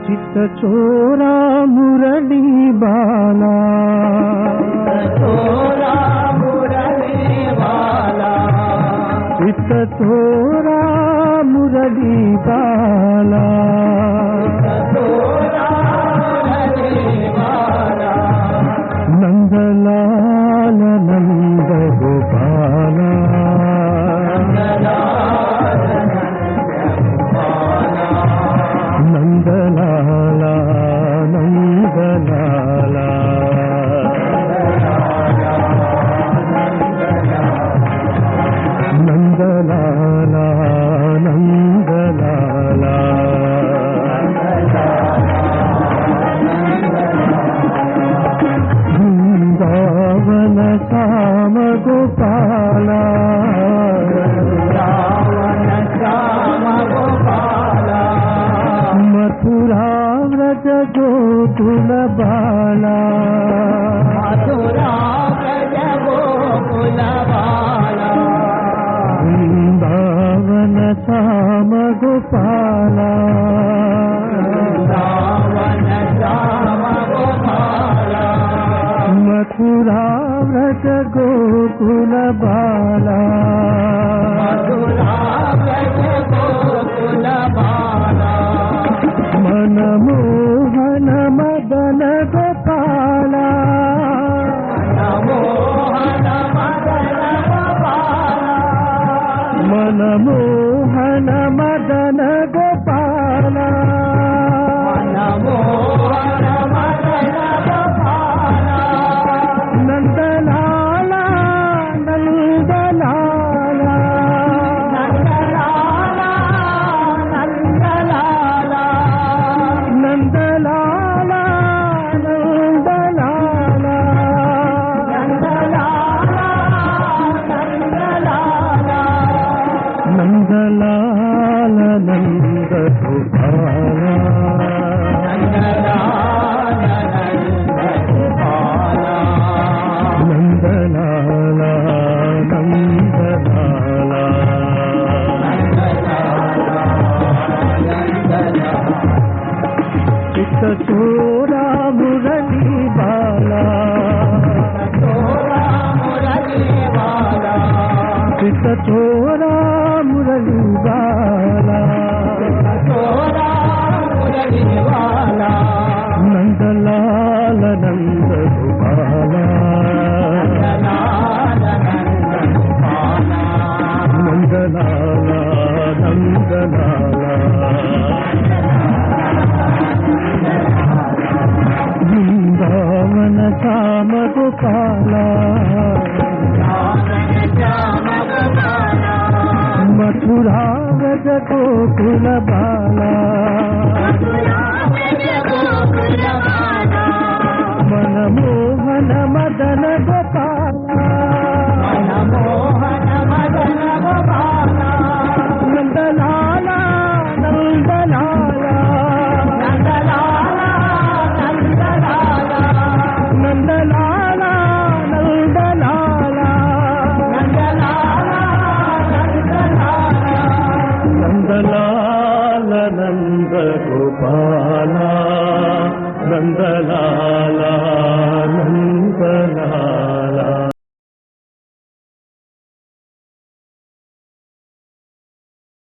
చిత్తచోరా Murali Bala చిత్తచోరా Murali Bala Nandalal Nanda Gopala Nandalal Nandalal Nandalal Nandalal Brindavana Shyama Gopala Mathura వ్రజ Gokula Bala Brindavana Shyama Gopala Mathura వ్రజ Gokula Bala మనమోహన Madana Gopala మనమోహన Madana Gopala Nandalal Nandalal Nandalal Nandalal Nanda Gopala Nandalal Nandalal చిత్తచోరా Murali Bala చిత్తచోరా Murali Bala Nandalal Nanda Gopala Nandalal Nandalal Brindavana Shyama Gopala Mathura వ్రజ Gokula Bala మనమోహన Madana Gopala Nandalal Nandalal Nandalal Nandalal Nandalal Nanda Gopala Nandalal Nandalal